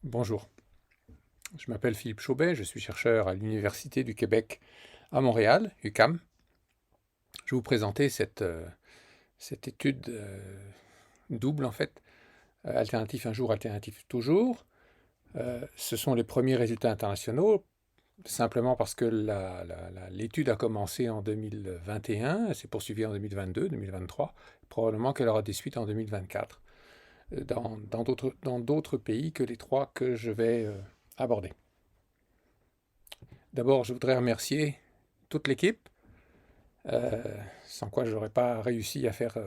Bonjour, je m'appelle Philippe Chaubet, je suis chercheur à l'Université du Québec à Montréal, UQAM. Je vais vous présenter cette étude double en fait, alternatif un jour, alternatif toujours. Ce sont les premiers résultats internationaux, simplement parce que l'étude a commencé en 2021, elle s'est poursuivie en 2022, 2023, probablement qu'elle aura des suites en 2024, dans d'autres pays que les trois que je vais aborder. D'abord, je voudrais remercier toute l'équipe, euh, sans quoi je n'aurais pas réussi à faire,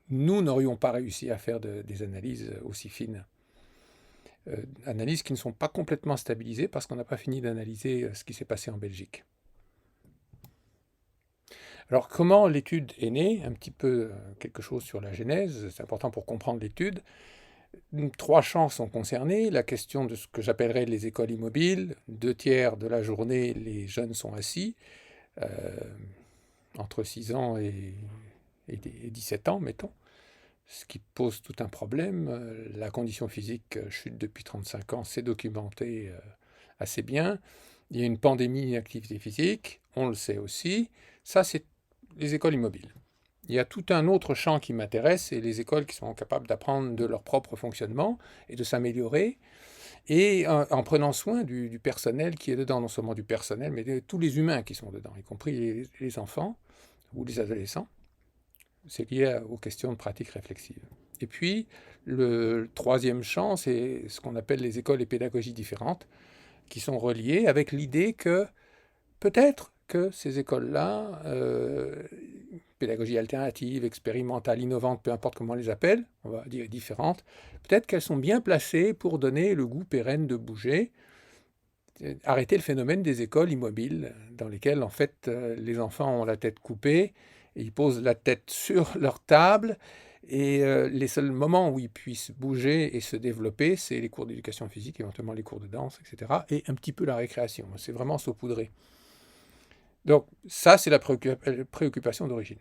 nous n'aurions pas réussi à faire des analyses aussi fines. Analyses qui ne sont pas complètement stabilisées parce qu'on n'a pas fini d'analyser ce qui s'est passé en Belgique. Alors, comment l'étude est née? Un petit peu quelque chose sur la genèse, c'est important pour comprendre l'étude. Trois champs sont concernés. La question de ce que j'appellerais les écoles immobiles. 2 tiers de la journée, les jeunes sont assis. Euh, Entre 6 ans et 17 ans, mettons, ce qui pose tout un problème. La condition physique chute depuis 35 ans, c'est documenté assez bien. Il y a une pandémie d'inactivité physique, on le sait aussi. Ça, c'est les écoles immobiles. Il y a tout un autre champ qui m'intéresse, c'est les écoles qui sont capables d'apprendre de leur propre fonctionnement et de s'améliorer, et en prenant soin du personnel qui est dedans, non seulement du personnel, mais de tous les humains qui sont dedans, y compris les enfants ou les adolescents. C'est lié aux questions de pratique réflexive. Et puis, le troisième champ, c'est ce qu'on appelle les écoles et pédagogies différentes, qui sont reliées avec l'idée que peut-être que ces écoles-là, pédagogie alternative, expérimentale, innovante, peu importe comment on les appelle, on va dire différentes, peut-être qu'elles sont bien placées pour donner le goût pérenne de bouger, arrêter le phénomène des écoles immobiles, dans lesquelles en fait les enfants ont la tête coupée, et ils posent la tête sur leur table, et les seuls moments où ils puissent bouger et se développer, c'est les cours d'éducation physique, éventuellement les cours de danse, etc., et un petit peu la récréation. C'est vraiment saupoudré. Donc ça, c'est la préoccupation d'origine.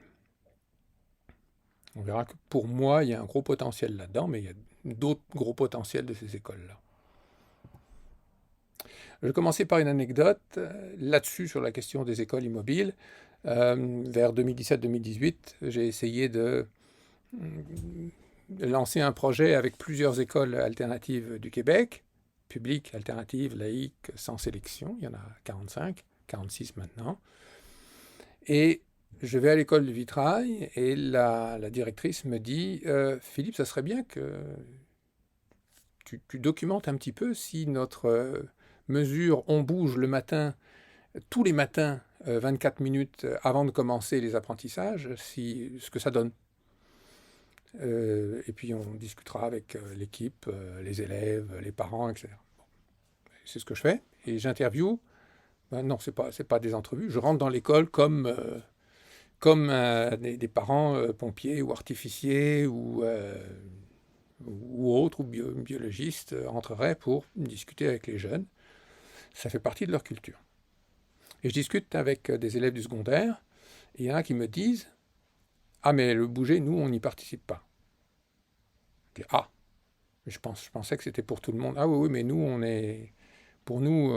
On verra que pour moi, il y a un gros potentiel là-dedans, mais il y a d'autres gros potentiels de ces écoles-là. Je vais commencer par une anecdote là-dessus sur la question des écoles immobiles. Vers 2017-2018, j'ai essayé de lancer un projet avec plusieurs écoles alternatives du Québec, publiques, alternatives, laïques, sans sélection. Il y en a 45, 46 maintenant. Et je vais à l'école de Vitrail et la directrice me dit Philippe, ça serait bien que tu documentes un petit peu si notre mesure on bouge le matin, tous les matins, 24 minutes avant de commencer les apprentissages, ce que ça donne. Et puis on discutera avec l'équipe, les élèves, les parents, etc. Bon, c'est ce que je fais. Et j'interviewe. Ben non, c'est pas des entrevues. Je rentre dans l'école comme des parents pompiers ou artificiers ou autres, ou biologistes, entreraient pour discuter avec les jeunes. Ça fait partie de leur culture. Et je discute avec des élèves du secondaire, et il y en a qui me disent Ah, mais le bouger, nous, on n'y participe pas. Je dis Ah, je pensais que c'était pour tout le monde. Ah oui, oui, mais nous, pour nous,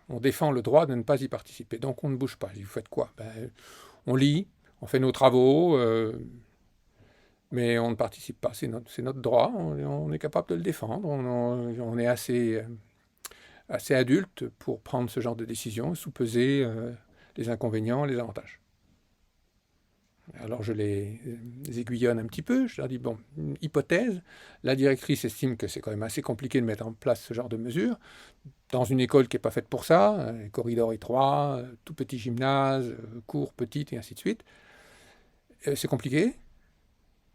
on défend le droit de ne pas y participer. Donc on ne bouge pas. Je dis Vous faites quoi? On lit, on fait nos travaux, mais on ne participe pas. C'est notre droit. On est capable de le défendre. On est assez adulte pour prendre ce genre de décision, sous-peser les inconvénients, les avantages. Alors je les aiguillonne un petit peu, je leur dis, bon, hypothèse, la directrice estime que c'est quand même assez compliqué de mettre en place ce genre de mesures, dans une école qui n'est pas faite pour ça, corridor étroit, tout petit gymnase, cours petite, et ainsi de suite. C'est compliqué.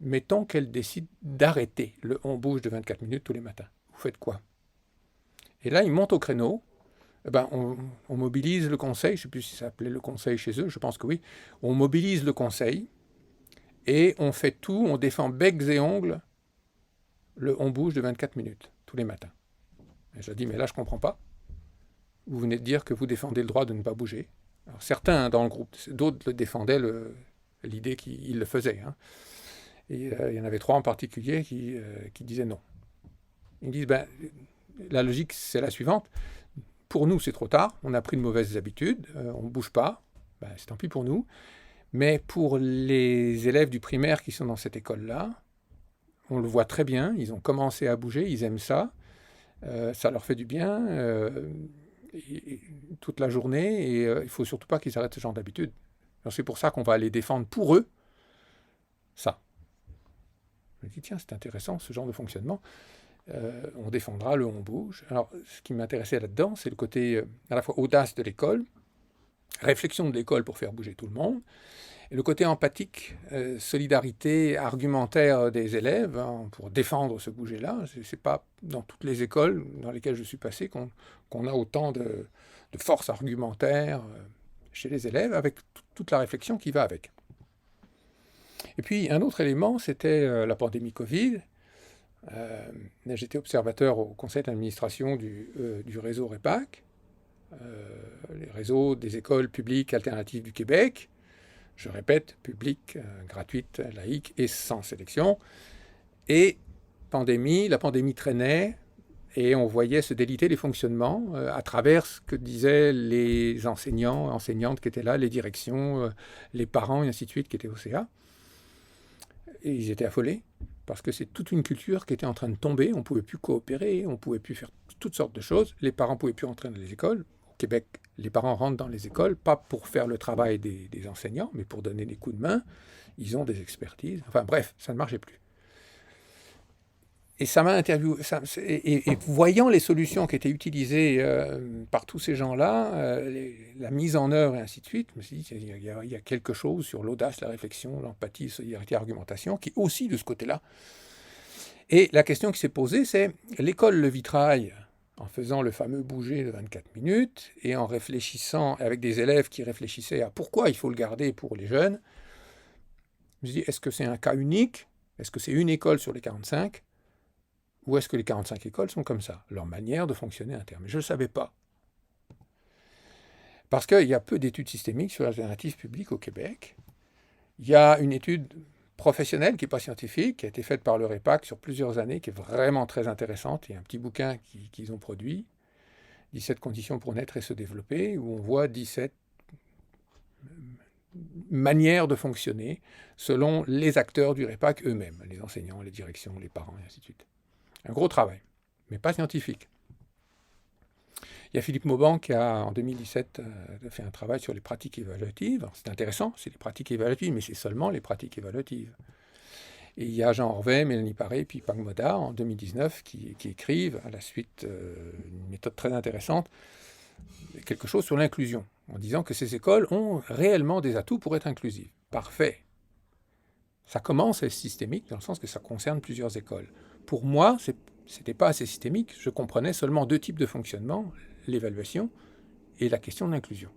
Mettons qu'elle décide d'arrêter le on bouge de 24 minutes tous les matins. Vous faites quoi? Et là, ils montent au créneau. Eh ben, on mobilise le conseil, je ne sais plus si ça s'appelait le conseil chez eux, je pense que oui. On mobilise le conseil et on fait tout, on défend becs et ongles on bouge de 24 minutes tous les matins. Et je dis, mais là, je ne comprends pas. Vous venez de dire que vous défendez le droit de ne pas bouger. Alors, certains dans le groupe, d'autres le défendaient l'idée qu'ils le faisaient. Hein. Et il y en avait trois en particulier qui disaient non. Ils me disent, ben, la logique, c'est la suivante. Pour nous, c'est trop tard. On a pris de mauvaises habitudes. On ne bouge pas. Ben, c'est tant pis pour nous. Mais pour les élèves du primaire qui sont dans cette école-là, on le voit très bien. Ils ont commencé à bouger. Ils aiment ça. Ça leur fait du bien toute la journée. Et il ne faut surtout pas qu'ils arrêtent ce genre d'habitude. C'est pour ça qu'on va aller défendre pour eux ça. Je me dis, tiens, c'est intéressant ce genre de fonctionnement. On défendra le on bouge. Alors, ce qui m'intéressait là-dedans, c'est le côté à la fois audace de l'école, réflexion de l'école pour faire bouger tout le monde, et le côté empathique, solidarité argumentaire des élèves pour défendre ce bouger-là. Ce n'est pas dans toutes les écoles dans lesquelles je suis passé qu'on a autant de force argumentaire chez les élèves, avec toute la réflexion qui va avec. Et puis, un autre élément, c'était la pandémie Covid. J'étais observateur au conseil d'administration du réseau REPAC, les réseaux des écoles publiques alternatives du Québec. Je répète, publiques, gratuites, laïques et sans sélection. Et la pandémie traînait et on voyait se déliter les fonctionnements à travers ce que disaient les enseignants, enseignantes qui étaient là, les directions, les parents et ainsi de suite qui étaient au CA. Et ils étaient affolés. Parce que c'est toute une culture qui était en train de tomber, on ne pouvait plus coopérer, on ne pouvait plus faire toutes sortes de choses, les parents ne pouvaient plus entrer dans les écoles. Au Québec, les parents rentrent dans les écoles, pas pour faire le travail des enseignants, mais pour donner des coups de main. Ils ont des expertises. Enfin bref, ça ne marchait plus. Et ça m'a interviewé. Et voyant les solutions qui étaient utilisées par tous ces gens-là, la mise en œuvre et ainsi de suite, je me suis dit, il y a quelque chose sur l'audace, la réflexion, l'empathie, la solidarité, l'argumentation, qui est aussi de ce côté-là. Et la question qui s'est posée, c'est l'école Le Vitrail, en faisant le fameux bouger de 24 minutes, et en réfléchissant, avec des élèves qui réfléchissaient à pourquoi il faut le garder pour les jeunes, je me suis dit, est-ce que c'est un cas unique? Est-ce que c'est une école sur les 45? Ou est-ce que les 45 écoles sont comme ça, leur manière de fonctionner interne? Mais je ne le savais pas. Parce qu'il y a peu d'études systémiques sur l'alternative publique au Québec. Il y a une étude professionnelle qui n'est pas scientifique, qui a été faite par le REPAC sur plusieurs années, qui est vraiment très intéressante. Il y a un petit bouquin qu'ils ont produit, 17 conditions pour naître et se développer, où on voit 17 manières de fonctionner selon les acteurs du REPAC eux-mêmes, les enseignants, les directions, les parents, et ainsi de suite. Un gros travail, mais pas scientifique. Il y a Philippe Mauban qui a, en 2017, fait un travail sur les pratiques évaluatives. C'est intéressant, c'est les pratiques évaluatives, mais c'est seulement les pratiques évaluatives. Et il y a Jean Orvet, Mélanie Paré, puis Pang Moda, en 2019, qui écrivent, à la suite, une méthode très intéressante, quelque chose sur l'inclusion, en disant que ces écoles ont réellement des atouts pour être inclusives. Parfait. Ça commence à être systémique, dans le sens que ça concerne plusieurs écoles. Pour moi, ce n'était pas assez systémique. Je comprenais seulement deux types de fonctionnement, l'évaluation et la question de l'inclusion.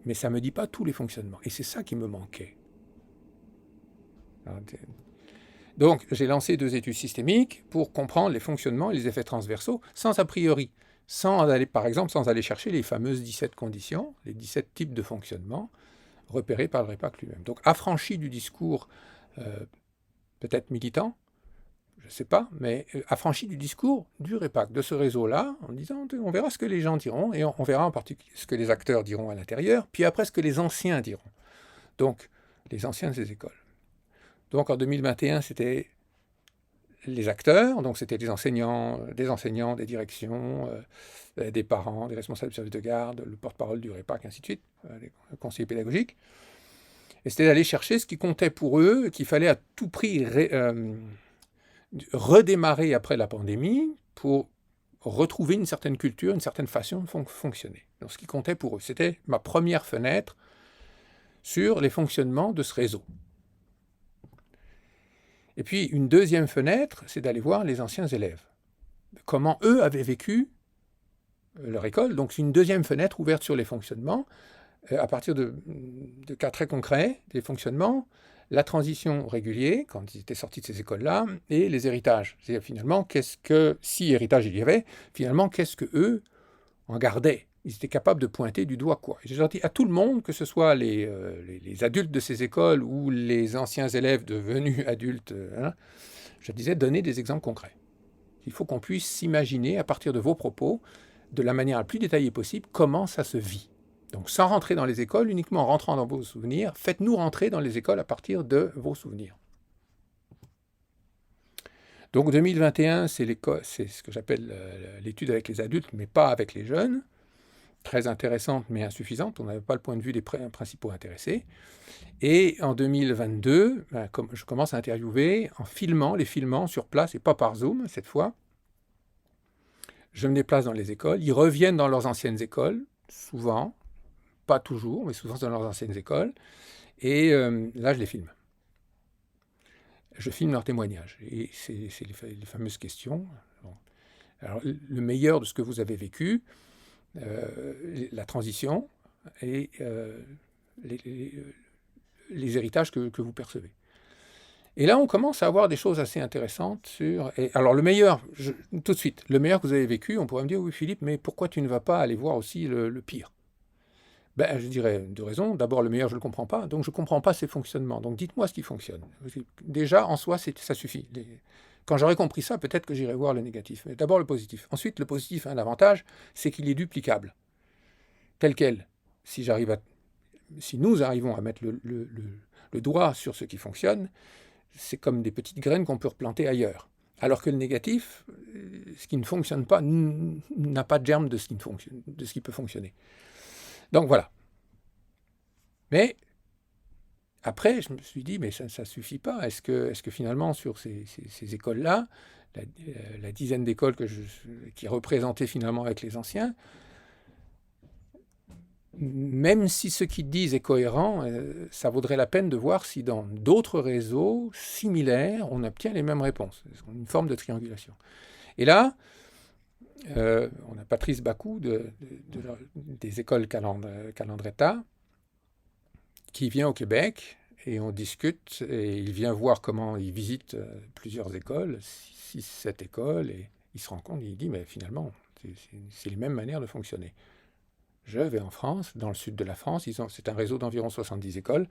Mais ça ne me dit pas tous les fonctionnements. Et c'est ça qui me manquait. Donc, j'ai lancé 2 études systémiques pour comprendre les fonctionnements et les effets transversaux, sans a priori, sans aller chercher les fameuses 17 conditions, les 17 types de fonctionnement repérés par le REPAC lui-même. Donc, affranchi du discours peut-être militant, je ne sais pas, mais affranchi du discours du REPAC, de ce réseau-là, en disant on verra ce que les gens diront, et on verra en particulier ce que les acteurs diront à l'intérieur, puis après ce que les anciens diront. Donc, les anciens de ces écoles. Donc en 2021, c'était les acteurs, donc c'était des enseignants, des directions, des parents, des responsables de service de garde, le porte-parole du REPAC, ainsi de suite, les conseillers pédagogiques. Et c'était d'aller chercher ce qui comptait pour eux, qu'il fallait à tout prix redémarrer après la pandémie pour retrouver une certaine culture, une certaine façon de fonctionner. Donc ce qui comptait pour eux, c'était ma première fenêtre sur les fonctionnements de ce réseau. Et puis une deuxième fenêtre, c'est d'aller voir les anciens élèves. Comment eux avaient vécu leur école. Donc c'est une deuxième fenêtre ouverte sur les fonctionnements, à partir de cas très concrets, des fonctionnements, la transition régulière, quand ils étaient sortis de ces écoles-là, et les héritages. C'est-à-dire finalement, si héritage il y avait, finalement, qu'est-ce qu'eux en gardaient? Ils étaient capables de pointer du doigt quoi. J'ai dit à tout le monde, que ce soit les adultes de ces écoles ou les anciens élèves devenus adultes, je disais donner des exemples concrets. Il faut qu'on puisse s'imaginer, à partir de vos propos, de la manière la plus détaillée possible, comment ça se vit. Donc sans rentrer dans les écoles, uniquement en rentrant dans vos souvenirs, faites-nous rentrer dans les écoles à partir de vos souvenirs. Donc 2021, c'est ce que j'appelle l'étude avec les adultes, mais pas avec les jeunes. Très intéressante, mais insuffisante. On n'avait pas le point de vue des principaux intéressés. Et en 2022, je commence à interviewer en filmant sur place, et pas par Zoom cette fois. Je me déplace dans les écoles. Ils reviennent dans leurs anciennes écoles, souvent, pas toujours, mais souvent dans leurs anciennes écoles. Et là, je les filme. Je filme leurs témoignages. Et c'est les fameuses questions. Bon. Alors, le meilleur de ce que vous avez vécu, la transition et les héritages que vous percevez. Et là, on commence à avoir des choses assez intéressantes sur... alors, le meilleur, tout de suite, le meilleur que vous avez vécu, on pourrait me dire, oui, Philippe, mais pourquoi tu ne vas pas aller voir aussi le pire? Je dirais deux raisons. D'abord, le meilleur, je ne le comprends pas, donc je ne comprends pas ses fonctionnements. Donc, dites-moi ce qui fonctionne. Déjà, en soi, ça suffit. Quand j'aurai compris ça, peut-être que j'irai voir le négatif. Mais d'abord, le positif. Ensuite, le positif a un avantage, c'est qu'il est duplicable. Tel quel. Si nous arrivons à mettre le doigt sur ce qui fonctionne, c'est comme des petites graines qu'on peut replanter ailleurs. Alors que le négatif, ce qui ne fonctionne pas, n'a pas de germe de ce qui peut fonctionner. Donc voilà. Mais après, je me suis dit, mais ça ne suffit pas. Est-ce que finalement, sur ces écoles-là, la dizaine d'écoles qui est représentée finalement avec les anciens, même si ce qu'ils disent est cohérent, ça vaudrait la peine de voir si dans d'autres réseaux similaires, on obtient les mêmes réponses. Une forme de triangulation. Et là, on a Patrice Bacou des écoles Calandretta qui vient au Québec et on discute et il vient voir comment il visite plusieurs écoles, 6, 7 écoles, et il se rend compte, il dit, mais finalement, c'est les mêmes manières de fonctionner. Je vais en France, dans le sud de la France, c'est un réseau d'environ 70 écoles,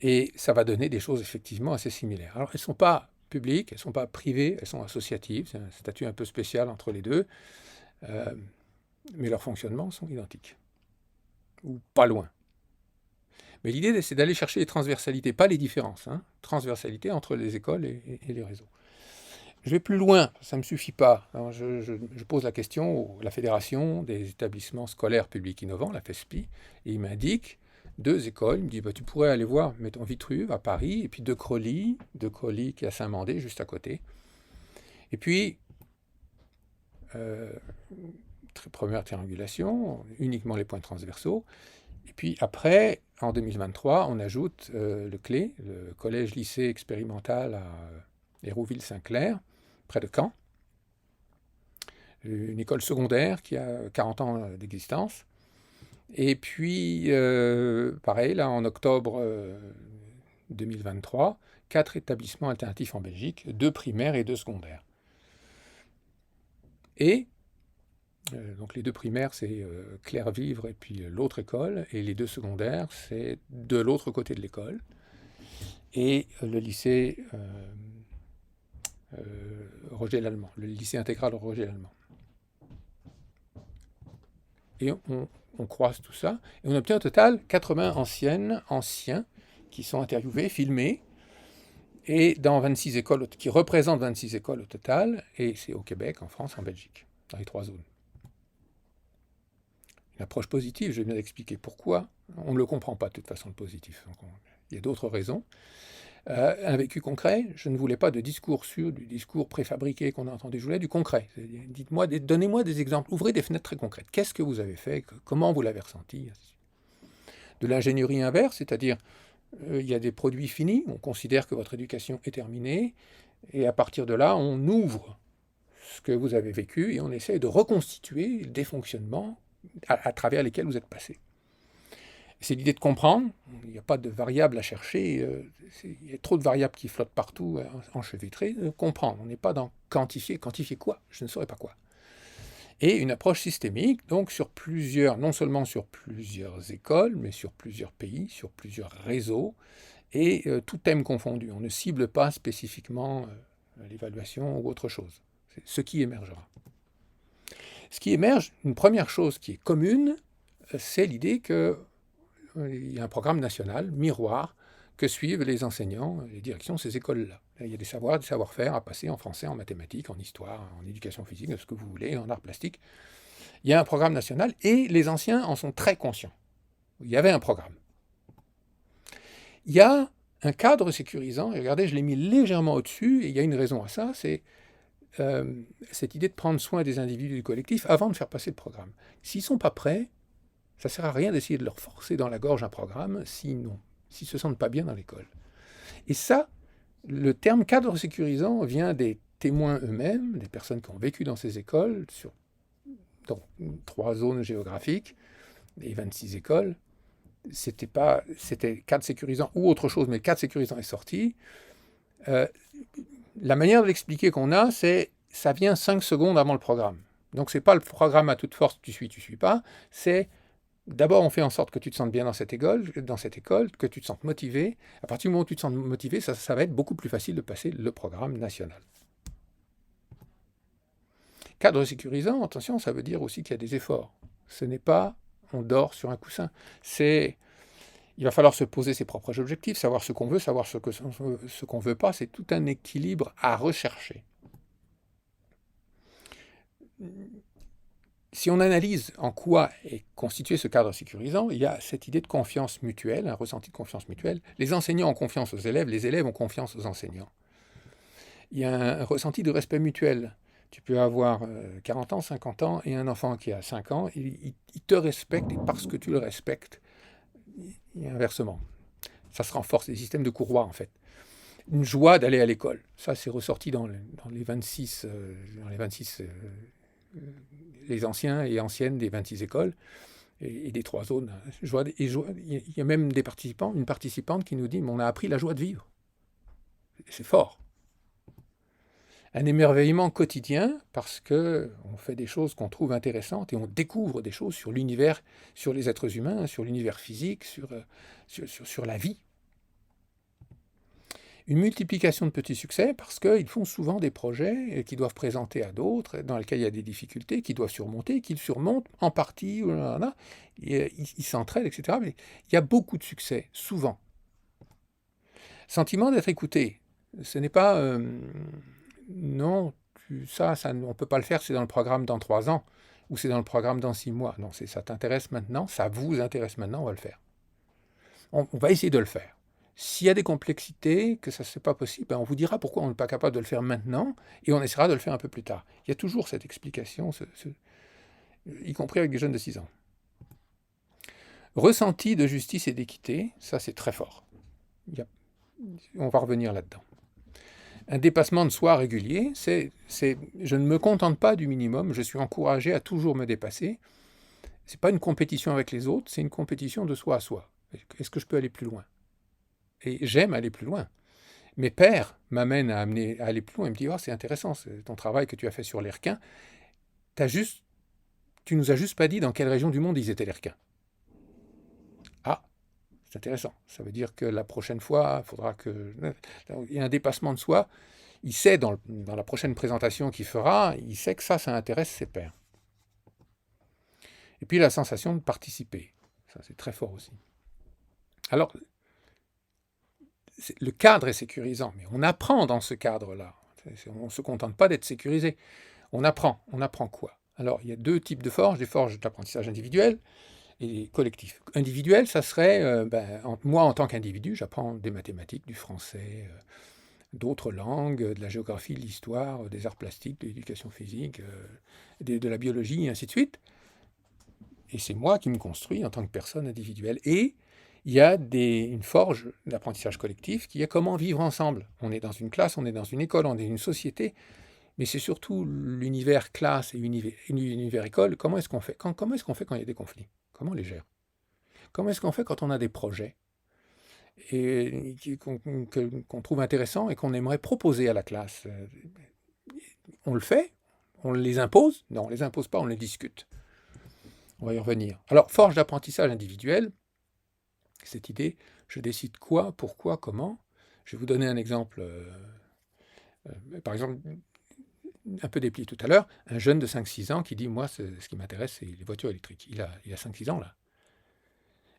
et ça va donner des choses effectivement assez similaires. Alors, elles ne sont pas publiques, elles ne sont pas privées, elles sont associatives, c'est un statut un peu spécial entre les deux, mais leurs fonctionnements sont identiques, ou pas loin. Mais l'idée, c'est d'aller chercher les transversalités, pas les différences, transversalité entre les écoles et les réseaux. Je vais plus loin, ça ne me suffit pas. Alors je pose la question à la Fédération des établissements scolaires publics innovants, la FESPI, et il m'indique 2 écoles. Il me dit, tu pourrais aller voir, mettons Vitruve à Paris, et puis De Crolly qui est à Saint-Mandé, juste à côté. Et puis, première triangulation, uniquement les points transversaux. Et puis après, en 2023, on ajoute le CLÉ, le collège-lycée expérimental à Hérouville-Saint-Clair, près de Caen. Une école secondaire qui a 40 ans d'existence. Et puis, pareil, là, en octobre 2023, 4 établissements alternatifs en Belgique, 2 primaires et 2 secondaires. Et donc les 2 primaires, c'est Claire-Vivre et puis l'autre école, et les 2 secondaires, c'est de l'autre côté de l'école. Et le lycée Roger Lallemand, le lycée intégral Roger Lallemand. Et on croise tout ça, et on obtient au total 80 anciens qui sont interviewés, filmés, et dans 26 écoles, qui représentent 26 écoles au total, et c'est au Québec, en France, en Belgique, dans les 3 zones. Une approche positive, je viens d'expliquer pourquoi. On ne le comprend pas de toute façon, le positif. Donc il y a d'autres raisons. Un vécu concret, je ne voulais pas de discours sûr, du discours préfabriqué qu'on a entendu, je voulais du concret. Dites-moi, donnez-moi des exemples, ouvrez des fenêtres très concrètes. Qu'est-ce que vous avez fait? Comment vous l'avez ressenti? De l'ingénierie inverse, c'est-à-dire il y a des produits finis, on considère que votre éducation est terminée, et à partir de là, on ouvre ce que vous avez vécu et on essaie de reconstituer des fonctionnements à travers lesquels vous êtes passé. C'est l'idée de comprendre, il n'y a pas de variables à chercher, il y a trop de variables qui flottent partout, enchevêtrées, comprendre, on n'est pas dans quantifier quoi, je ne saurais pas quoi. Et une approche systémique, donc sur plusieurs, non seulement sur plusieurs écoles, mais sur plusieurs pays, sur plusieurs réseaux, et tout thème confondu. On ne cible pas spécifiquement l'évaluation ou autre chose. C'est ce qui émergera. Ce qui émerge, une première chose qui est commune, c'est l'idée qu'il y a un programme national, miroir, que suivent les enseignants, les directions de ces écoles-là. Il y a des savoirs, des savoir-faire à passer en français, en mathématiques, en histoire, en éducation physique, ce que vous voulez, en art plastique. Il y a un programme national et les anciens en sont très conscients. Il y avait un programme. Il y a un cadre sécurisant, et regardez, je l'ai mis légèrement au-dessus, et il y a une raison à ça, c'est cette idée de prendre soin des individus du collectif avant de faire passer le programme. S'ils ne sont pas prêts, ça ne sert à rien d'essayer de leur forcer dans la gorge un programme s'ils ne se sentent pas bien dans l'école. Et ça, le terme cadre sécurisant vient des témoins eux-mêmes, des personnes qui ont vécu dans ces écoles, dans 3 zones géographiques et 26 écoles. C'était cadre sécurisant ou autre chose, mais le cadre sécurisant est sorti. La manière de l'expliquer qu'on a, c'est ça vient 5 secondes avant le programme. Donc c'est pas le programme à toute force, tu suis pas. C'est d'abord on fait en sorte que tu te sentes bien dans cette école, que tu te sentes motivé. À partir du moment où tu te sens motivé, ça va être beaucoup plus facile de passer le programme national. Cadre sécurisant, attention, ça veut dire aussi qu'il y a des efforts. Ce n'est pas on dort sur un coussin. Il va falloir se poser ses propres objectifs, savoir ce qu'on veut, savoir ce qu'on ne veut pas. C'est tout un équilibre à rechercher. Si on analyse en quoi est constitué ce cadre sécurisant, il y a cette idée de confiance mutuelle, un ressenti de confiance mutuelle. Les enseignants ont confiance aux élèves, les élèves ont confiance aux enseignants. Il y a un ressenti de respect mutuel. Tu peux avoir 40 ans, 50 ans, et un enfant qui a 5 ans, il te respecte, et parce que tu le respectes, et inversement. Ça se renforce, les systèmes de courroie, en fait. Une joie d'aller à l'école. Ça, c'est ressorti dans les 26, les anciens et anciennes des 26 écoles et des 3 zones. Il y a même une participante qui nous dit « on a appris la joie de vivre ». C'est fort. Un émerveillement quotidien parce qu'on fait des choses qu'on trouve intéressantes et on découvre des choses sur l'univers, sur les êtres humains, sur l'univers physique, sur la vie. Une multiplication de petits succès parce qu'ils font souvent des projets qu'ils doivent présenter à d'autres, dans lesquels il y a des difficultés qu'ils doivent surmonter, qu'ils surmontent en partie, ils s'entraident, etc. Mais il y a beaucoup de succès, souvent. Sentiment d'être écouté. Ce n'est pas... non, on ne peut pas le faire, c'est dans le programme dans 3 ans, ou c'est dans le programme dans 6 mois. Non, ça t'intéresse maintenant, ça vous intéresse maintenant, on va le faire. On va essayer de le faire. S'il y a des complexités, que ça ne soit pas possible, on vous dira pourquoi on n'est pas capable de le faire maintenant, et on essaiera de le faire un peu plus tard. Il y a toujours cette explication, y compris avec des jeunes de 6 ans. Ressenti de justice et d'équité, ça c'est très fort. On va revenir là-dedans. Un dépassement de soi régulier, c'est je ne me contente pas du minimum, je suis encouragé à toujours me dépasser. Ce n'est pas une compétition avec les autres, c'est une compétition de soi à soi. Est-ce que je peux aller plus loin ? Et j'aime aller plus loin. Mes pères m'amènent à aller plus loin. Ils me disent « c'est intéressant, c'est ton travail que tu as fait sur les requins. Tu nous as juste pas dit dans quelle région du monde ils étaient les requins. » Ah, c'est intéressant. Ça veut dire que la prochaine fois, il faudra que... Il y a un dépassement de soi. Il sait, dans la prochaine présentation qu'il fera, il sait que ça intéresse ses pairs. Et puis la sensation de participer. Ça, c'est très fort aussi. Alors, le cadre est sécurisant, mais on apprend dans ce cadre-là. On ne se contente pas d'être sécurisé. On apprend. On apprend quoi ? Alors, il y a 2 types de forges, des forges d'apprentissage individuel et collectif. Individuel, ça serait, moi en tant qu'individu, j'apprends des mathématiques, du français, d'autres langues, de la géographie, de l'histoire, des arts plastiques, de l'éducation physique, de la biologie, et ainsi de suite. Et c'est moi qui me construis en tant que personne individuelle. Et il y a une forge d'apprentissage collectif qui est comment vivre ensemble. On est dans une classe, on est dans une école, on est dans une société, mais c'est surtout l'univers classe et l'univers école. Comment est-ce qu'on fait comment est-ce qu'on fait quand il y a des conflits ? Comment on les gère ? Comment est-ce qu'on fait quand on a des projets et qu'on trouve intéressants et qu'on aimerait proposer à la classe ? On le fait ? On les impose ? Non, on ne les impose pas, on les discute. On va y revenir. Alors, forge d'apprentissage individuel, cette idée, je décide quoi, pourquoi, comment. Je vais vous donner un exemple Par exemple, un peu déplié tout à l'heure, un jeune de 5-6 ans qui dit « Moi, ce qui m'intéresse, c'est les voitures électriques ». Il a 5-6 ans, là.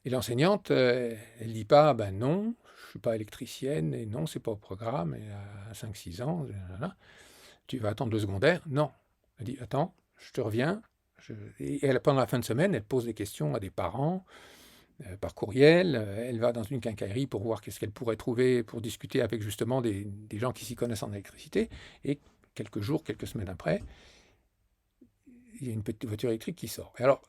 Et l'enseignante, elle ne dit pas « Ben non, je ne suis pas électricienne, et non, c'est pas au programme, et à 5-6 ans, tu vas attendre le secondaire ». Non. Elle dit « Attends, je te reviens ». Et elle, pendant la fin de semaine, elle pose des questions à des parents, par courriel. Elle va dans une quincaillerie pour voir qu'est-ce qu'elle pourrait trouver, pour discuter avec justement des gens qui s'y connaissent en électricité. Et quelques jours, quelques semaines après, il y a une petite voiture électrique qui sort. Et alors,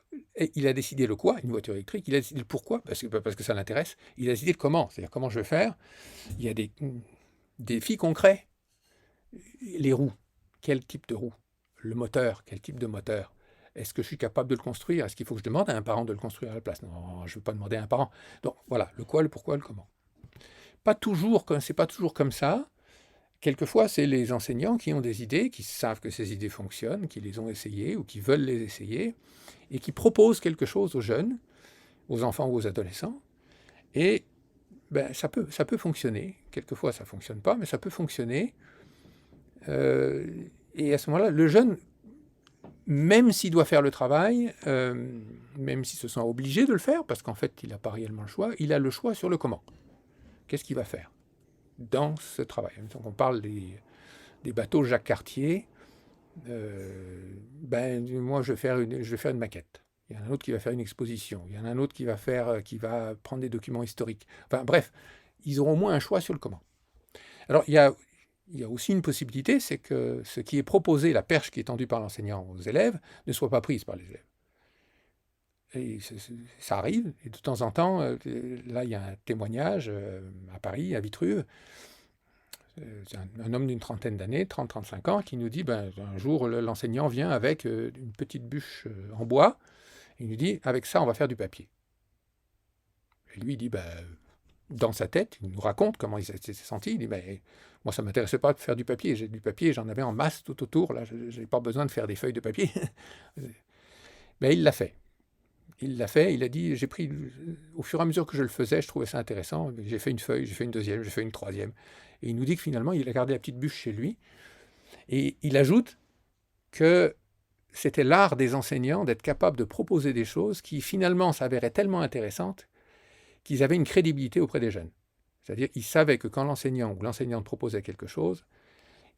il a décidé le quoi, une voiture électrique, il a décidé le pourquoi, parce que ça l'intéresse, il a décidé le comment, c'est-à-dire comment je vais faire. Il y a des défis concrets. Les roues, quel type de roues? Le moteur, quel type de moteur? Est-ce que je suis capable de le construire? Est-ce qu'il faut que je demande à un parent de le construire à la place? Non, je ne veux pas demander à un parent. Donc voilà, le quoi, le pourquoi, le comment. C'est pas toujours comme ça. Quelquefois, c'est les enseignants qui ont des idées, qui savent que ces idées fonctionnent, qui les ont essayées ou qui veulent les essayer, et qui proposent quelque chose aux jeunes, aux enfants ou aux adolescents. Et ben, ça peut fonctionner. Quelquefois, ça ne fonctionne pas, mais ça peut fonctionner. Et à ce moment-là, le jeune, même s'il doit faire le travail, même s'il se sent obligé de le faire, parce qu'en fait, il n'a pas réellement le choix, il a le choix sur le comment. Qu'est-ce qu'il va faire dans ce travail? Donc on parle des bateaux Jacques Cartier. Moi, je vais faire une maquette. Il y en a un autre qui va faire une exposition. Il y en a un autre qui va prendre des documents historiques. Enfin bref, ils auront au moins un choix sur le comment. Alors, il y a aussi une possibilité, c'est que ce qui est proposé, la perche qui est tendue par l'enseignant aux élèves, ne soit pas prise par les élèves. Et ça arrive, et de temps en temps, là, il y a un témoignage à Paris, à Vitruve. C'est un homme d'une trentaine d'années, 30-35 ans, qui nous dit, un jour, l'enseignant vient avec une petite bûche en bois, et il nous dit, avec ça, on va faire du papier. Et lui, il dit, dans sa tête, il nous raconte comment il s'est senti. Il dit, moi, ça ne m'intéressait pas de faire du papier. J'ai du papier, j'en avais en masse tout autour. Là, je n'ai pas besoin de faire des feuilles de papier. Il l'a fait. Il a dit, j'ai pris, au fur et à mesure que je le faisais, je trouvais ça intéressant. J'ai fait une feuille, j'ai fait une deuxième, j'ai fait une troisième. Et il nous dit que finalement, il a gardé la petite bûche chez lui. Et il ajoute que c'était l'art des enseignants d'être capable de proposer des choses qui finalement s'avéraient tellement intéressantes qu'ils avaient une crédibilité auprès des jeunes. C'est-à-dire qu'ils savaient que quand l'enseignant ou l'enseignante proposait quelque chose,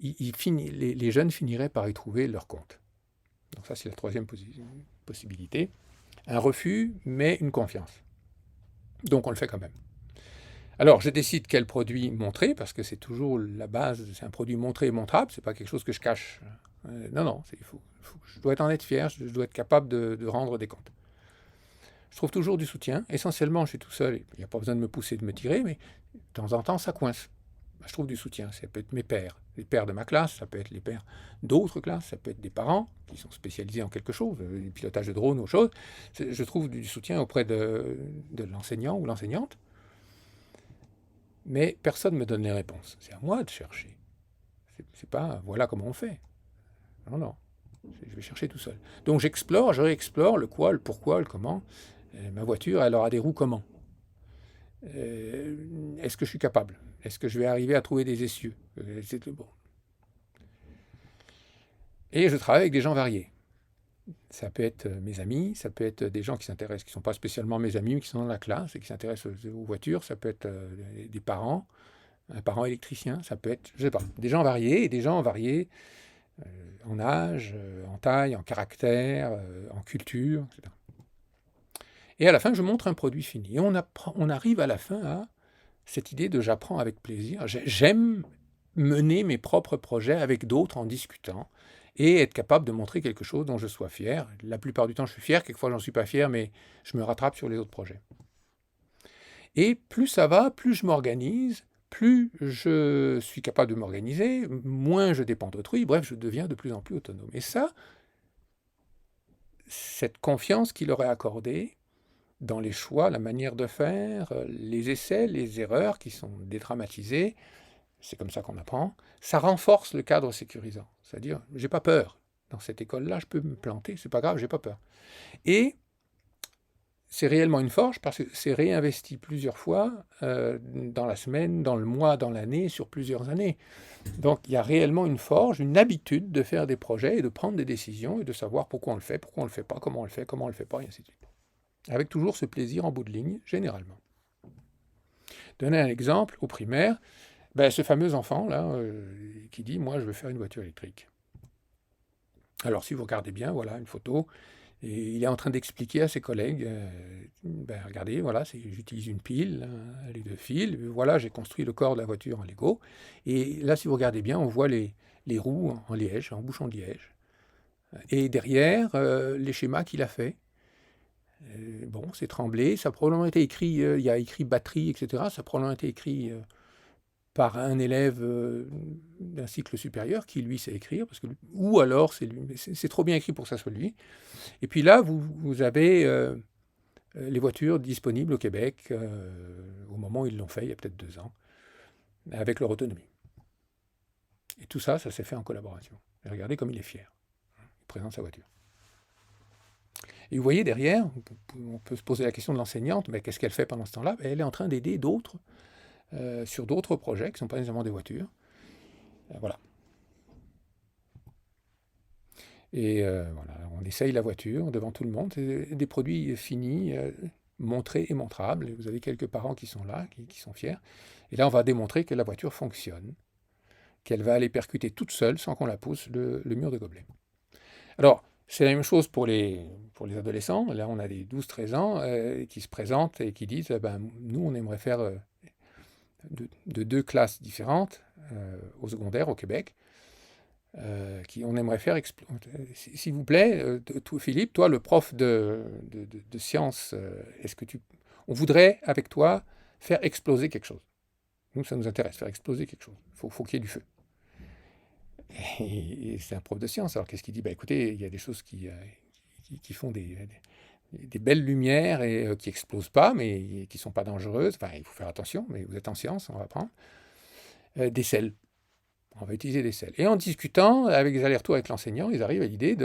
les jeunes finiraient par y trouver leur compte. Donc ça, c'est la troisième possibilité. Un refus, mais une confiance. Donc on le fait quand même. Alors je décide quel produit montrer, parce que c'est toujours la base, c'est un produit montré et montrable, c'est pas quelque chose que je cache. Non, je dois être fier, je dois être capable de rendre des comptes. Je trouve toujours du soutien. Essentiellement, je suis tout seul, il n'y a pas besoin de me pousser, de me tirer, mais de temps en temps, ça coince. Je trouve du soutien. Ça peut être mes pairs, les pairs de ma classe, ça peut être les pairs d'autres classes, ça peut être des parents qui sont spécialisés en quelque chose, du pilotage de drone ou autre chose. Je trouve du soutien auprès de l'enseignant ou l'enseignante. Mais personne ne me donne les réponses. C'est à moi de chercher. C'est pas voilà comment on fait. Non. Je vais chercher tout seul. Donc je réexplore le quoi, le pourquoi, le comment. Ma voiture, elle aura des roues comment? Est-ce que je suis capable? Est-ce que je vais arriver à trouver des essieux? Bon. Et je travaille avec des gens variés. Ça peut être mes amis, ça peut être des gens qui s'intéressent, qui ne sont pas spécialement mes amis, mais qui sont dans la classe et qui s'intéressent aux voitures. Ça peut être des parents, un parent électricien. Ça peut être, je ne sais pas, des gens variés et des gens variés en âge, en taille, en caractère, en culture, etc. Et à la fin, je montre un produit fini. Et on arrive à la fin à cette idée de j'apprends avec plaisir. J'aime mener mes propres projets avec d'autres en discutant et être capable de montrer quelque chose dont je sois fier. La plupart du temps, je suis fier. Quelquefois, j'en suis pas fier, mais je me rattrape sur les autres projets. Et plus ça va, plus je m'organise, plus je suis capable de m'organiser, moins je dépends d'autrui. Bref, je deviens de plus en plus autonome. Et ça, cette confiance qu'il aurait accordée dans les choix, la manière de faire, les essais, les erreurs qui sont dédramatisées, c'est comme ça qu'on apprend, ça renforce le cadre sécurisant. C'est-à-dire, j'ai pas peur. Dans cette école-là, je peux me planter, c'est pas grave, j'ai pas peur. Et c'est réellement une forge parce que c'est réinvesti plusieurs fois dans la semaine, dans le mois, dans l'année, sur plusieurs années. Donc il y a réellement une forge, une habitude de faire des projets et de prendre des décisions et de savoir pourquoi on le fait pas, comment on le fait pas, et ainsi de suite. Avec toujours ce plaisir en bout de ligne, généralement. Donner un exemple au primaire, ce fameux enfant-là qui dit « moi je veux faire une voiture électrique ». Alors si vous regardez bien, voilà une photo, et il est en train d'expliquer à ses collègues, regardez, voilà, j'utilise une pile, les deux fils, voilà, j'ai construit le corps de la voiture en Lego. Et là, si vous regardez bien, on voit les roues en liège, en bouchon de liège. Et derrière, les schémas qu'il a fait. Bon, c'est tremblé, ça a probablement été écrit, il y a écrit batterie, etc. Ça a probablement été écrit par un élève d'un cycle supérieur qui, lui, sait écrire, ou alors c'est trop bien écrit pour que ça soit lui. Et puis là, vous avez les voitures disponibles au Québec au moment où ils l'ont fait, il y a peut-être 2 ans, avec leur autonomie. Et tout ça, ça s'est fait en collaboration. Et regardez comme il est fier. Il présente sa voiture. Et vous voyez derrière, on peut se poser la question de l'enseignante, mais qu'est-ce qu'elle fait pendant ce temps-là? Elle est en train d'aider d'autres sur d'autres projets qui ne sont pas nécessairement des voitures. Voilà. Et voilà, on essaye la voiture devant tout le monde. C'est des produits finis, montrés et montrables. Et vous avez quelques parents qui sont là, qui sont fiers. Et là, on va démontrer que la voiture fonctionne, qu'elle va aller percuter toute seule, sans qu'on la pousse, le mur de gobelet. Alors, c'est la même chose pour les adolescents. Là, on a des 12-13 ans qui se présentent et qui disent nous, on aimerait faire de 2 classes différentes au secondaire au Québec. On aimerait faire s'il vous plaît, Philippe, toi le prof de sciences, on voudrait avec toi faire exploser quelque chose. Nous, ça nous intéresse, faire exploser quelque chose. Faut qu'il y ait du feu. Et c'est un prof de sciences. Alors qu'est-ce qu'il dit? Écoutez, il y a des choses qui font des belles lumières et qui explosent pas, mais qui sont pas dangereuses. Enfin, il faut faire attention, mais vous êtes en sciences, on va apprendre. Des sels. On va utiliser des sels. Et en discutant, avec des allers-retours avec l'enseignant, ils arrivent à l'idée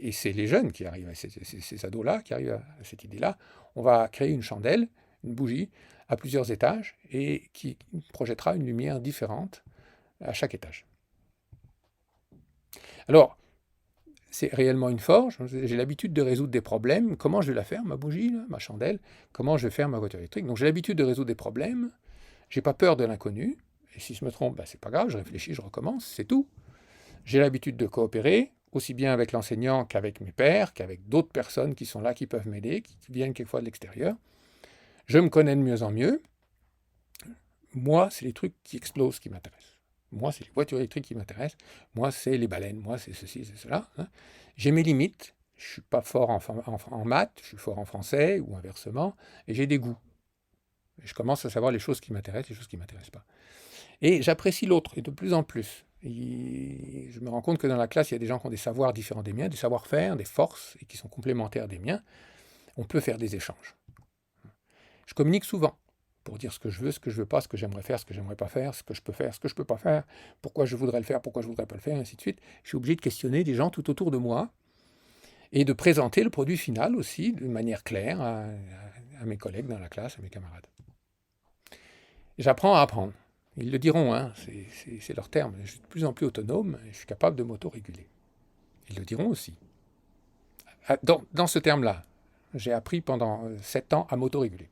et c'est les jeunes qui arrivent, ces ados-là qui arrivent à cette idée-là, on va créer une chandelle, une bougie, à plusieurs étages, et qui projettera une lumière différente à chaque étage. Alors, c'est réellement une forge, j'ai l'habitude de résoudre des problèmes. Comment je vais la faire, ma bougie, là, ma chandelle? Comment je vais faire ma voiture électrique? Donc j'ai l'habitude de résoudre des problèmes, j'ai pas peur de l'inconnu, et si je me trompe, c'est pas grave, je réfléchis, je recommence, c'est tout. J'ai l'habitude de coopérer, aussi bien avec l'enseignant qu'avec mes pairs, qu'avec d'autres personnes qui sont là, qui peuvent m'aider, qui viennent quelquefois de l'extérieur. Je me connais de mieux en mieux. Moi, c'est les trucs qui explosent qui m'intéressent. Moi, c'est les voitures électriques qui m'intéressent. Moi, c'est les baleines. Moi, c'est ceci, c'est cela. J'ai mes limites. Je ne suis pas fort en maths, je suis fort en français ou inversement, et j'ai des goûts. Et je commence à savoir les choses qui m'intéressent, les choses qui ne m'intéressent pas. Et j'apprécie l'autre, et de plus en plus. Et je me rends compte que dans la classe, il y a des gens qui ont des savoirs différents des miens, des savoir-faire, des forces, et qui sont complémentaires des miens. On peut faire des échanges. Je communique souvent pour dire ce que je veux, ce que je ne veux pas, ce que j'aimerais faire, ce que j'aimerais pas faire, ce que je peux faire, ce que je ne peux pas faire, pourquoi je voudrais le faire, pourquoi je ne voudrais pas le faire, et ainsi de suite. Je suis obligé de questionner des gens tout autour de moi et de présenter le produit final aussi d'une manière claire à mes collègues dans la classe, à mes camarades. J'apprends à apprendre. Ils le diront, c'est leur terme. Je suis de plus en plus autonome et je suis capable de m'auto-réguler. Ils le diront aussi. Dans ce terme-là, j'ai appris pendant 7 ans à m'auto-réguler.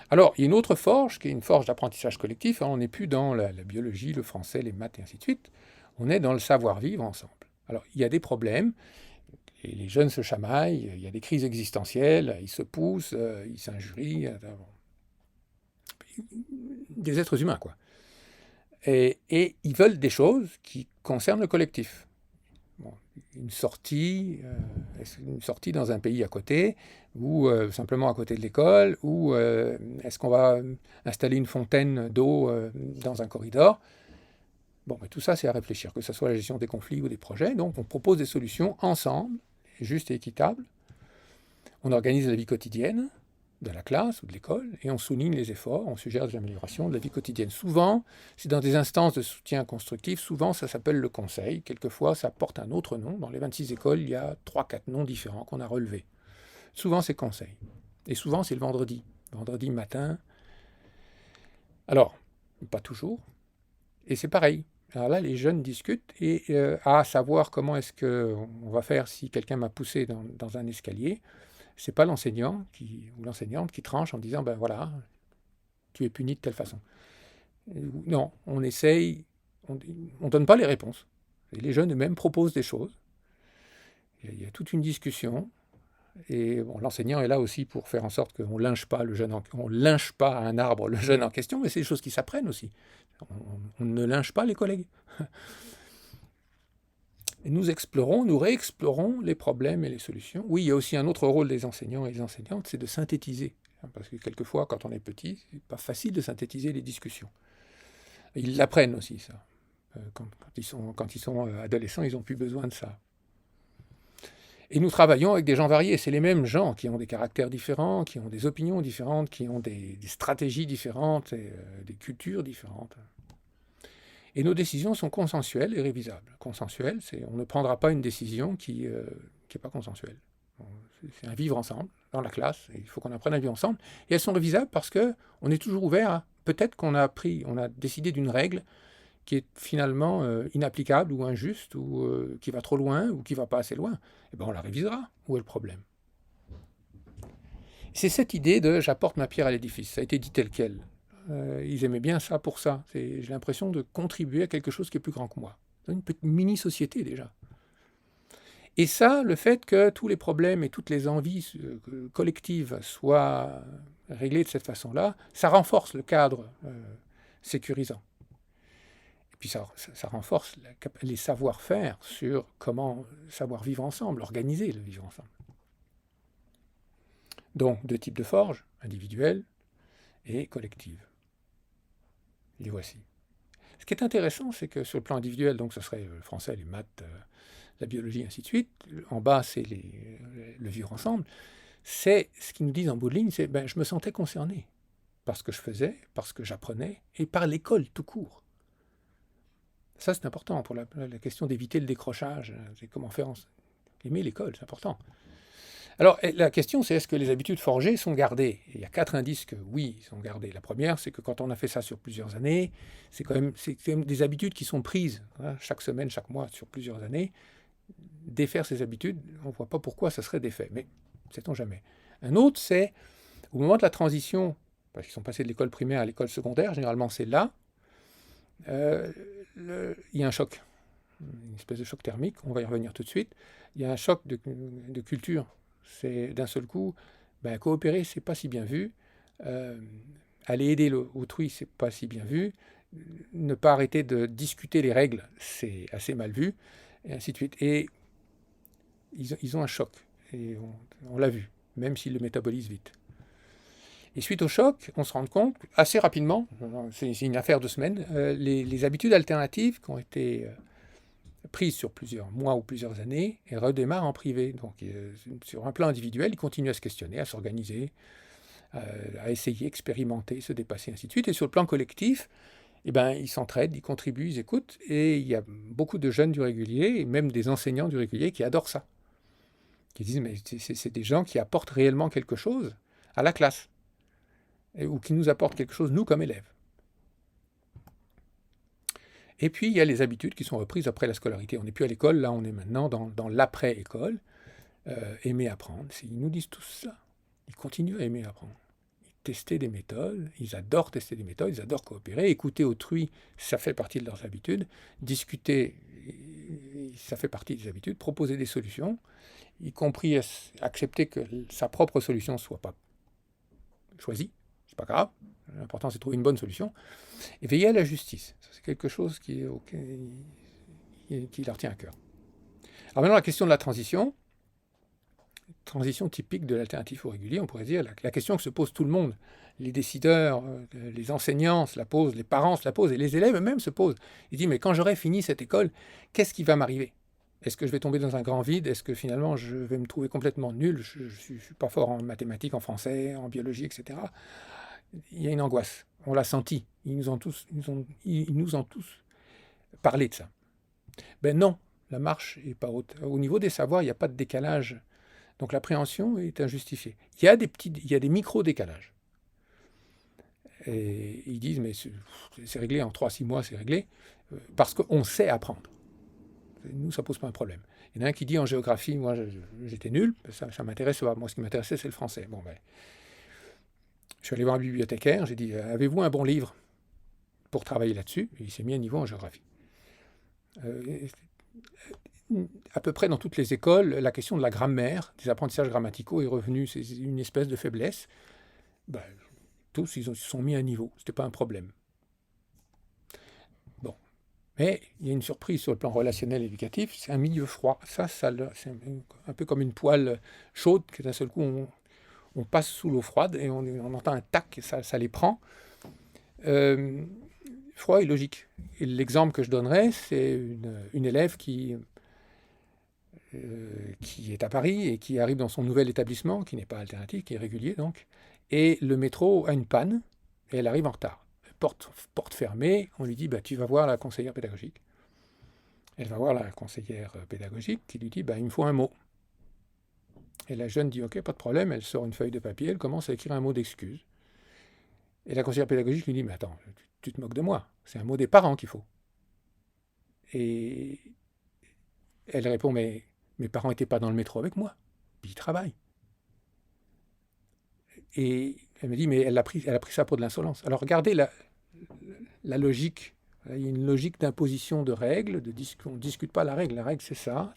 Alors, il y a une autre forge, qui est une forge d'apprentissage collectif. On n'est plus dans la biologie, le français, les maths et ainsi de suite. On est dans le savoir-vivre ensemble. Alors, il y a des problèmes. Et les jeunes se chamaillent, il y a des crises existentielles, ils se poussent, ils s'injurient. Des êtres humains, quoi. Et ils veulent des choses qui concernent le collectif. Bon, une sortie dans un pays à côté, ou simplement à côté de l'école, ou est-ce qu'on va installer une fontaine d'eau dans un corridor? Bon, mais tout ça, c'est à réfléchir, que ce soit la gestion des conflits ou des projets. Donc, on propose des solutions ensemble, justes et équitables. On organise la vie quotidienne de la classe ou de l'école, et on souligne les efforts, on suggère des améliorations de la vie quotidienne. Souvent, c'est dans des instances de soutien constructif, souvent ça s'appelle le conseil, quelquefois ça porte un autre nom. Dans les 26 écoles, il y a 3-4 noms différents qu'on a relevés. Souvent, c'est conseil. Et souvent, c'est le vendredi matin. Alors, pas toujours. Et c'est pareil. Alors là, les jeunes discutent et à savoir comment est-ce qu'on va faire si quelqu'un m'a poussé dans un escalier. C'est pas l'enseignant ou l'enseignante qui tranche en disant, ben voilà, tu es puni de telle façon. Non, on essaye, on ne donne pas les réponses. Et les jeunes eux-mêmes proposent des choses. Il y a toute une discussion. Et bon, l'enseignant est là aussi pour faire en sorte qu'on ne lynche pas on lynche pas à un arbre le jeune en question, mais c'est des choses qui s'apprennent aussi. On ne lynche pas les collègues. Et nous réexplorons les problèmes et les solutions. Oui, il y a aussi un autre rôle des enseignants et des enseignantes, c'est de synthétiser. Parce que quelquefois, quand on est petit, c'est pas facile de synthétiser les discussions. Ils l'apprennent aussi, ça. Quand ils sont adolescents, ils n'ont plus besoin de ça. Et nous travaillons avec des gens variés. C'est les mêmes gens qui ont des caractères différents, qui ont des opinions différentes, qui ont des stratégies différentes, et, des cultures différentes. Et nos décisions sont consensuelles et révisables. Consensuelles, c'est on ne prendra pas une décision qui n'est pas consensuelle. C'est un vivre ensemble dans la classe. Et il faut qu'on apprenne à vivre ensemble. Et elles sont révisables parce qu'on est toujours ouvert à peut-être qu'on a décidé d'une règle qui est finalement inapplicable ou injuste, ou qui va trop loin, ou qui ne va pas assez loin, eh ben on la révisera. Où est le problème? C'est cette idée de « j'apporte ma pierre à l'édifice ». Ça a été dit tel quel. Ils aimaient bien ça pour ça. J'ai l'impression de contribuer à quelque chose qui est plus grand que moi. C'est une petite mini-société déjà. Et ça, le fait que tous les problèmes et toutes les envies collectives soient réglées de cette façon-là, ça renforce le cadre sécurisant. Puis ça renforce les savoir-faire sur comment savoir vivre ensemble, organiser le vivre ensemble. Donc, deux types de forges, individuelle et collective. Les voici. Ce qui est intéressant, c'est que sur le plan individuel, donc ce serait le français, les maths, la biologie, ainsi de suite. En bas, c'est le vivre ensemble. C'est ce qu'ils nous disent en bout de ligne, c'est je me sentais concerné par ce que je faisais, par ce que j'apprenais, et par l'école tout court. Ça, c'est important pour la question d'éviter le décrochage. C'est comment faire aimer l'école, c'est important. Alors, la question, c'est est-ce que les habitudes forgées sont gardées? Il y a 4 indices que oui, ils sont gardés. La première, c'est que quand on a fait ça sur plusieurs années, c'est quand même des habitudes qui sont prises chaque semaine, chaque mois, sur plusieurs années. Défaire ces habitudes, on ne voit pas pourquoi ça serait défait, mais sait-on jamais. Un autre, c'est au moment de la transition, parce qu'ils sont passés de l'école primaire à l'école secondaire, généralement c'est là, il y a un choc, une espèce de choc thermique, on va y revenir tout de suite. Il y a un choc de culture. C'est d'un seul coup, coopérer, c'est pas si bien vu. Aller aider autrui, c'est pas si bien vu. Ne pas arrêter de discuter les règles, c'est assez mal vu, et ainsi de suite. Et ils ont un choc, et on l'a vu, même s'ils le métabolisent vite. Et suite au choc, on se rend compte assez rapidement, c'est une affaire de semaines, les habitudes alternatives qui ont été prises sur plusieurs mois ou plusieurs années, elles redémarrent en privé. Donc sur un plan individuel, ils continuent à se questionner, à s'organiser, à essayer, expérimenter, se dépasser, ainsi de suite. Et sur le plan collectif, ils s'entraident, ils contribuent, ils écoutent. Et il y a beaucoup de jeunes du régulier, et même des enseignants du régulier qui adorent ça. Qui disent, mais c'est des gens qui apportent réellement quelque chose à la classe. Ou qui nous apportent quelque chose, nous, comme élèves. Et puis, il y a les habitudes qui sont reprises après la scolarité. On n'est plus à l'école, là, on est maintenant dans l'après-école. Aimer apprendre, ils nous disent tous ça. Ils continuent à aimer apprendre. Ils testaient des méthodes, ils adorent tester des méthodes, ils adorent coopérer. Écouter autrui, ça fait partie de leurs habitudes. Discuter, ça fait partie des habitudes. Proposer des solutions, y compris accepter que sa propre solution ne soit pas choisie. C'est pas grave, l'important c'est de trouver une bonne solution, et veiller à la justice. C'est quelque chose qui leur tient à cœur. Alors maintenant, la question de la transition typique de l'alternative au régulier, on pourrait dire, la question que se pose tout le monde, les décideurs, les enseignants se la posent, les parents se la posent, et les élèves eux-mêmes se posent. Ils disent, mais quand j'aurai fini cette école, qu'est-ce qui va m'arriver? Est-ce que je vais tomber dans un grand vide? Est-ce que finalement je vais me trouver complètement nul? Je ne suis pas fort en mathématiques, en français, en biologie, etc. Il y a une angoisse. On l'a senti. Ils nous ont tous parlé de ça. Non, la marche n'est pas haute. Au niveau des savoirs, il n'y a pas de décalage Donc l'appréhension est injustifiée. Il y a des micro-décalages. Et ils disent, mais c'est réglé en 3-6 mois, c'est réglé, parce qu'on sait apprendre. Nous, ça ne pose pas un problème. Il y en a un qui dit en géographie, moi j'étais nul, ça m'intéresse pas. Moi, ce qui m'intéressait, c'est le français. Bon, ben, je suis allé voir un bibliothécaire, j'ai dit, avez-vous un bon livre pour travailler là-dessus? Et il s'est mis à niveau en géographie. À peu près dans toutes les écoles, la question de la grammaire, des apprentissages grammaticaux est revenue, c'est une espèce de faiblesse. Ben, tous, ils se sont mis à niveau, ce n'était pas un problème. Bon. Mais il y a une surprise sur le plan relationnel et éducatif, c'est un milieu froid. Ça c'est un peu comme une poêle chaude, que d'un seul coup, on passe sous l'eau froide et on entend un tac, et ça les prend. Froid et logique. Et l'exemple que je donnerais, c'est une élève qui est à Paris et qui arrive dans son nouvel établissement, qui n'est pas alternatif, qui est régulier donc, et le métro a une panne, et elle arrive en retard. Porte fermée, on lui dit bah, tu vas voir la conseillère pédagogique. Elle va voir la conseillère pédagogique qui lui dit bah, il me faut un mot. Et la jeune dit ok, pas de problème, elle sort une feuille de papier, elle commence à écrire un mot d'excuse. Et la conseillère pédagogique lui dit mais attends, tu te moques de moi, c'est un mot des parents qu'il faut. Et elle répond mais mes parents n'étaient pas dans le métro avec moi, puis ils travaillent. Et elle me dit mais elle a pris ça pour de l'insolence. Alors regardez la logique. Il y a une logique d'imposition de règles, on ne discute pas la règle c'est ça.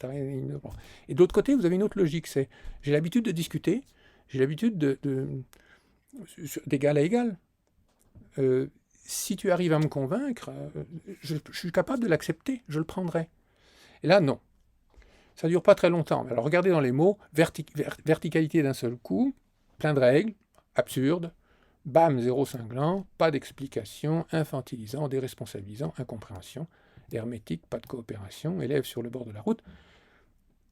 Et de l'autre côté, vous avez une autre logique, c'est j'ai l'habitude de discuter, j'ai l'habitude d'égal à égal. Si tu arrives à me convaincre, je suis capable de l'accepter, je le prendrai. Et là, non. Ça ne dure pas très longtemps. Alors regardez dans les mots, verticalité d'un seul coup, plein de règles, absurdes, bam, zéro cinglant, pas d'explication, infantilisant, déresponsabilisant, incompréhension, hermétique, pas de coopération, élève sur le bord de la route.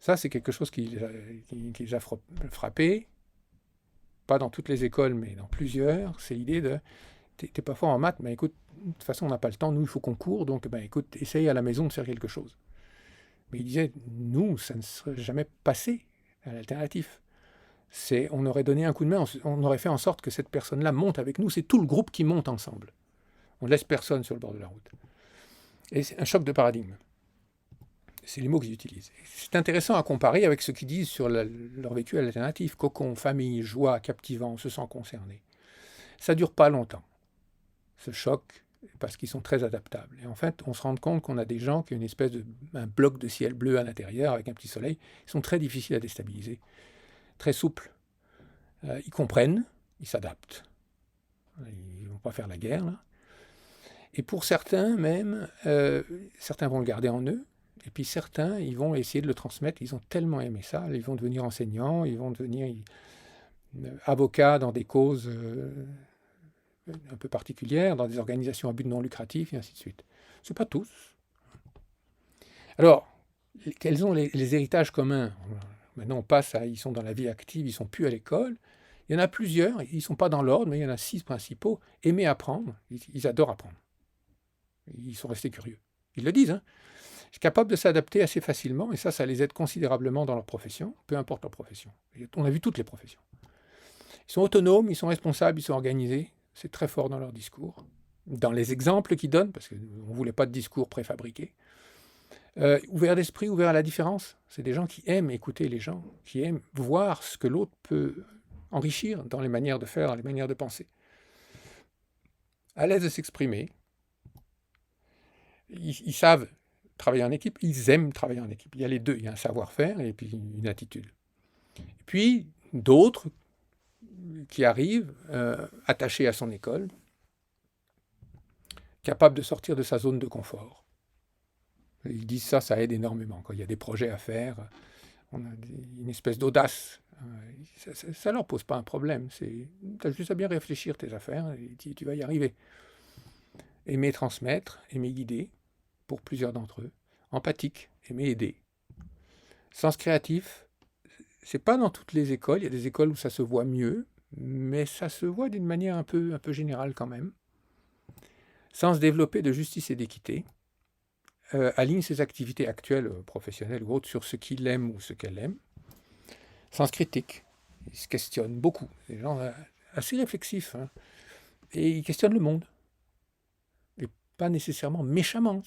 Ça, c'est quelque chose qui les a frappés, pas dans toutes les écoles, mais dans plusieurs. C'est l'idée de, t'es pas fort en maths, mais écoute, de toute façon, on n'a pas le temps, nous, il faut qu'on court, donc ben, écoute, essaye à la maison de faire quelque chose. Mais il disait, nous, ça ne serait jamais passé à l'alternatif. On aurait donné un coup de main, on aurait fait en sorte que cette personne-là monte avec nous. C'est tout le groupe qui monte ensemble. On ne laisse personne sur le bord de la route. Et c'est un choc de paradigme. C'est les mots qu'ils utilisent. C'est intéressant à comparer avec ce qu'ils disent sur leur vécu à l'alternative. Cocon, famille, joie, captivant, on se sent concerné. Ça ne dure pas longtemps, ce choc, parce qu'ils sont très adaptables. Et en fait, on se rend compte qu'on a des gens qui ont une espèce un bloc de ciel bleu à l'intérieur, avec un petit soleil. Ils sont très difficiles à déstabiliser. Très souples. Ils comprennent, ils s'adaptent. Ils ne vont pas faire la guerre, là. Et pour certains même, certains vont le garder en eux, et puis certains, ils vont essayer de le transmettre. Ils ont tellement aimé ça, ils vont devenir enseignants, ils vont devenir avocats dans des causes un peu particulières, dans des organisations à but non lucratif, et ainsi de suite. Ce n'est pas tous. Alors, quels sont les héritages communs? Maintenant, on passe à, ils sont dans la vie active, ils ne sont plus à l'école. Il y en a plusieurs, ils ne sont pas dans l'ordre, mais il y en a 6 principaux. Aimer apprendre, ils adorent apprendre. Ils sont restés curieux. Ils le disent, hein. Ils sont capables de s'adapter assez facilement, et ça les aide considérablement dans leur profession, peu importe leur profession. On a vu toutes les professions. Ils sont autonomes, ils sont responsables, ils sont organisés. C'est très fort dans leur discours. Dans les exemples qu'ils donnent, parce qu'on ne voulait pas de discours préfabriqués. Ouverts d'esprit, ouverts à la différence. C'est des gens qui aiment écouter les gens, qui aiment voir ce que l'autre peut enrichir dans les manières de faire, dans les manières de penser. À l'aise de s'exprimer. Ils savent travailler en équipe, ils aiment travailler en équipe. Il y a les deux, il y a un savoir-faire et puis une attitude. Et puis d'autres qui arrivent attachés à son école, capables de sortir de sa zone de confort. Ils disent ça aide énormément. Quand il y a des projets à faire, on a une espèce d'audace. Ça ne leur pose pas un problème. Tu as juste à bien réfléchir tes affaires et tu vas y arriver. Aimer transmettre, aimer guider, pour plusieurs d'entre eux. Empathique, aimer aider. Sens créatif, c'est pas dans toutes les écoles. Il y a des écoles où ça se voit mieux, mais ça se voit d'une manière un peu générale quand même. Sens développé de justice et d'équité. Aligne ses activités actuelles, professionnelles ou autres, sur ce qu'il aime ou ce qu'elle aime. sens critique. Ils se questionnent beaucoup. Des gens assez réflexifs, hein. Et ils questionnent le monde. Et pas nécessairement méchamment.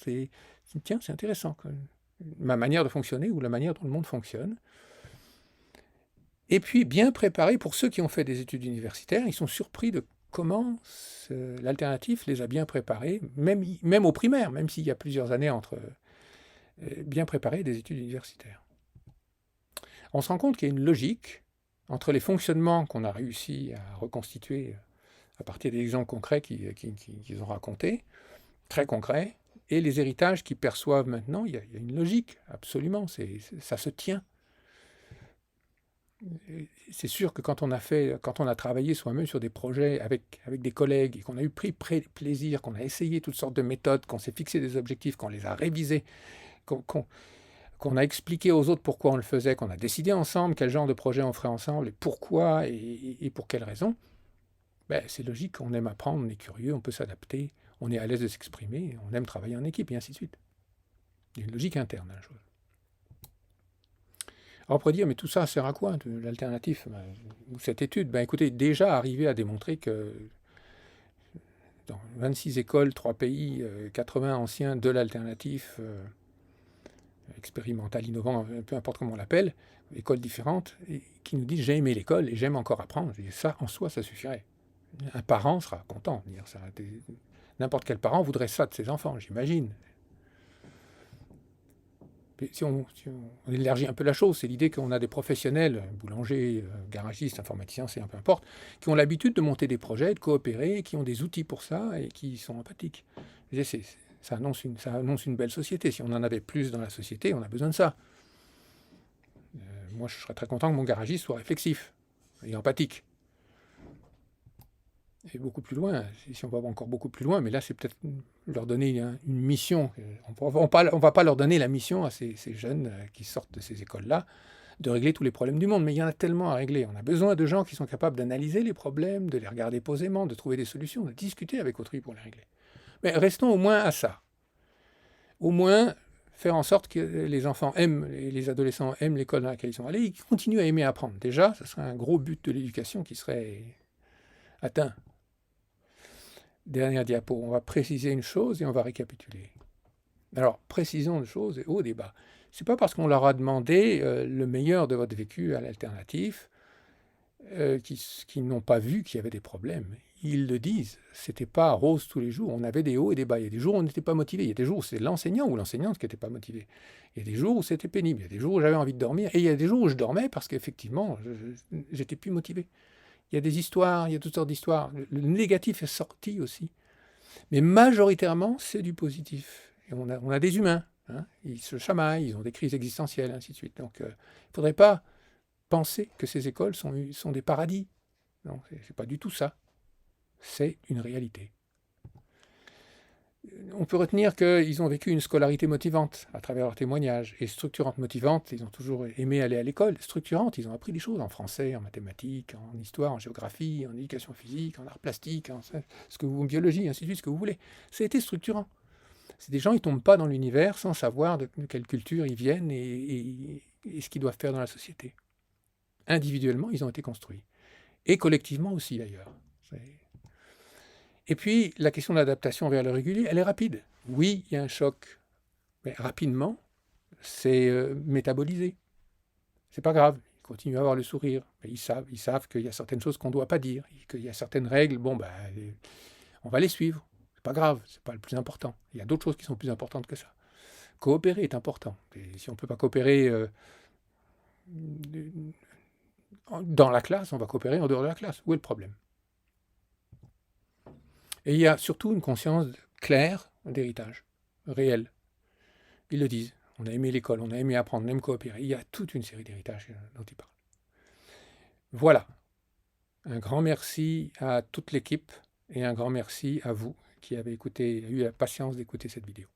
Tiens, c'est intéressant, ma manière de fonctionner ou la manière dont le monde fonctionne. Et puis, bien préparés, pour ceux qui ont fait des études universitaires, ils sont surpris de comment l'alternatif les a bien préparés, même au primaire, même s'il y a plusieurs années entre bien préparés des études universitaires. On se rend compte qu'il y a une logique entre les fonctionnements qu'on a réussi à reconstituer à partir des exemples concrets qu'ils ont racontés, très concrets, et les héritages qu'ils perçoivent maintenant. Il y a une logique, absolument, ça se tient. C'est sûr que quand on a travaillé soi-même sur des projets avec des collègues, et qu'on a eu pris plaisir, qu'on a essayé toutes sortes de méthodes, qu'on s'est fixé des objectifs, qu'on les a révisés, qu'on a expliqué aux autres pourquoi on le faisait, qu'on a décidé ensemble quel genre de projet on ferait ensemble, et pourquoi, et pour quelles raisons, ben, c'est logique, on aime apprendre, on est curieux, on peut s'adapter, on est à l'aise de s'exprimer, on aime travailler en équipe, et ainsi de suite. Il y a une logique interne à la chose. Alors on pourrait dire, mais tout ça sert à quoi, l'alternatif, ou cette étude? Ben écoutez, déjà arriver à démontrer que dans 26 écoles, 3 pays, 80 anciens de l'alternatif, expérimental, innovant, peu importe comment on l'appelle, écoles différentes, et qui nous disent j'ai aimé l'école et j'aime encore apprendre. Et ça, en soi, ça suffirait. Un parent sera content de dire ça. N'importe quel parent voudrait ça de ses enfants, j'imagine. Si on élargit un peu la chose, c'est l'idée qu'on a des professionnels, boulangers, garagistes, informaticiens, c'est un peu importe, qui ont l'habitude de monter des projets, de coopérer, qui ont des outils pour ça et qui sont empathiques. Ça annonce une belle société. Si on en avait plus dans la société, on a besoin de ça. Moi, je serais très content que mon garagiste soit réflexif et empathique. Et beaucoup plus loin, si on va encore beaucoup plus loin, mais là, c'est peut-être leur donner une mission. On ne va pas leur donner la mission à ces jeunes qui sortent de ces écoles-là de régler tous les problèmes du monde, mais il y en a tellement à régler. On a besoin de gens qui sont capables d'analyser les problèmes, de les regarder posément, de trouver des solutions, de discuter avec autrui pour les régler. Mais restons au moins à ça. Au moins, faire en sorte que les enfants aiment, et les adolescents aiment l'école dans laquelle ils sont allés, ils continuent à aimer apprendre. Déjà, ce serait un gros but de l'éducation qui serait atteint. Dernière diapo, on va préciser une chose et on va récapituler. Alors, précisons une chose et au débat. Ce n'est pas parce qu'on leur a demandé le meilleur de votre vécu à l'alternatif qu'ils n'ont pas vu qu'il y avait des problèmes. Ils le disent, c'était pas rose tous les jours, on avait des hauts et des bas. Il y a des jours où on n'était pas motivé, il y a des jours où c'est l'enseignant ou l'enseignante qui n'était pas motivé. Il y a des jours où c'était pénible, il y a des jours où j'avais envie de dormir, et il y a des jours où je dormais parce qu'effectivement, j'étais plus motivé. Il y a des histoires, il y a toutes sortes d'histoires. Le négatif est sorti aussi. Mais majoritairement, c'est du positif. Et on a des humains, hein, ils se chamaillent, ils ont des crises existentielles, ainsi de suite. Donc, il ne faudrait pas penser que ces écoles sont des paradis. Non, ce n'est pas du tout ça. C'est une réalité. On peut retenir qu'ils ont vécu une scolarité motivante à travers leurs témoignages. Et structurante motivante, ils ont toujours aimé aller à l'école. Structurante, ils ont appris des choses en français, en mathématiques, en histoire, en géographie, en éducation physique, en arts plastiques, en biologie, ainsi de suite, ce que vous voulez. Ça a été structurant. C'est des gens qui ne tombent pas dans l'univers sans savoir de quelle culture ils viennent et ce qu'ils doivent faire dans la société. Individuellement, ils ont été construits. Et collectivement aussi, d'ailleurs. Et puis, la question de l'adaptation vers le régulier, elle est rapide. Oui, il y a un choc, mais rapidement, c'est métabolisé. C'est pas grave, ils continuent à avoir le sourire. Mais ils savent qu'il y a certaines choses qu'on ne doit pas dire, qu'il y a certaines règles, on va les suivre. C'est pas grave, c'est pas le plus important. Il y a d'autres choses qui sont plus importantes que ça. Coopérer est important. Et si on ne peut pas coopérer dans la classe, on va coopérer en dehors de la classe. Où est le problème ? Et il y a surtout une conscience claire d'héritage, réel. Ils le disent. On a aimé l'école, on a aimé apprendre, on aime coopérer. Il y a toute une série d'héritages dont ils parlent. Voilà. Un grand merci à toute l'équipe et un grand merci à vous qui avez eu la patience d'écouter cette vidéo.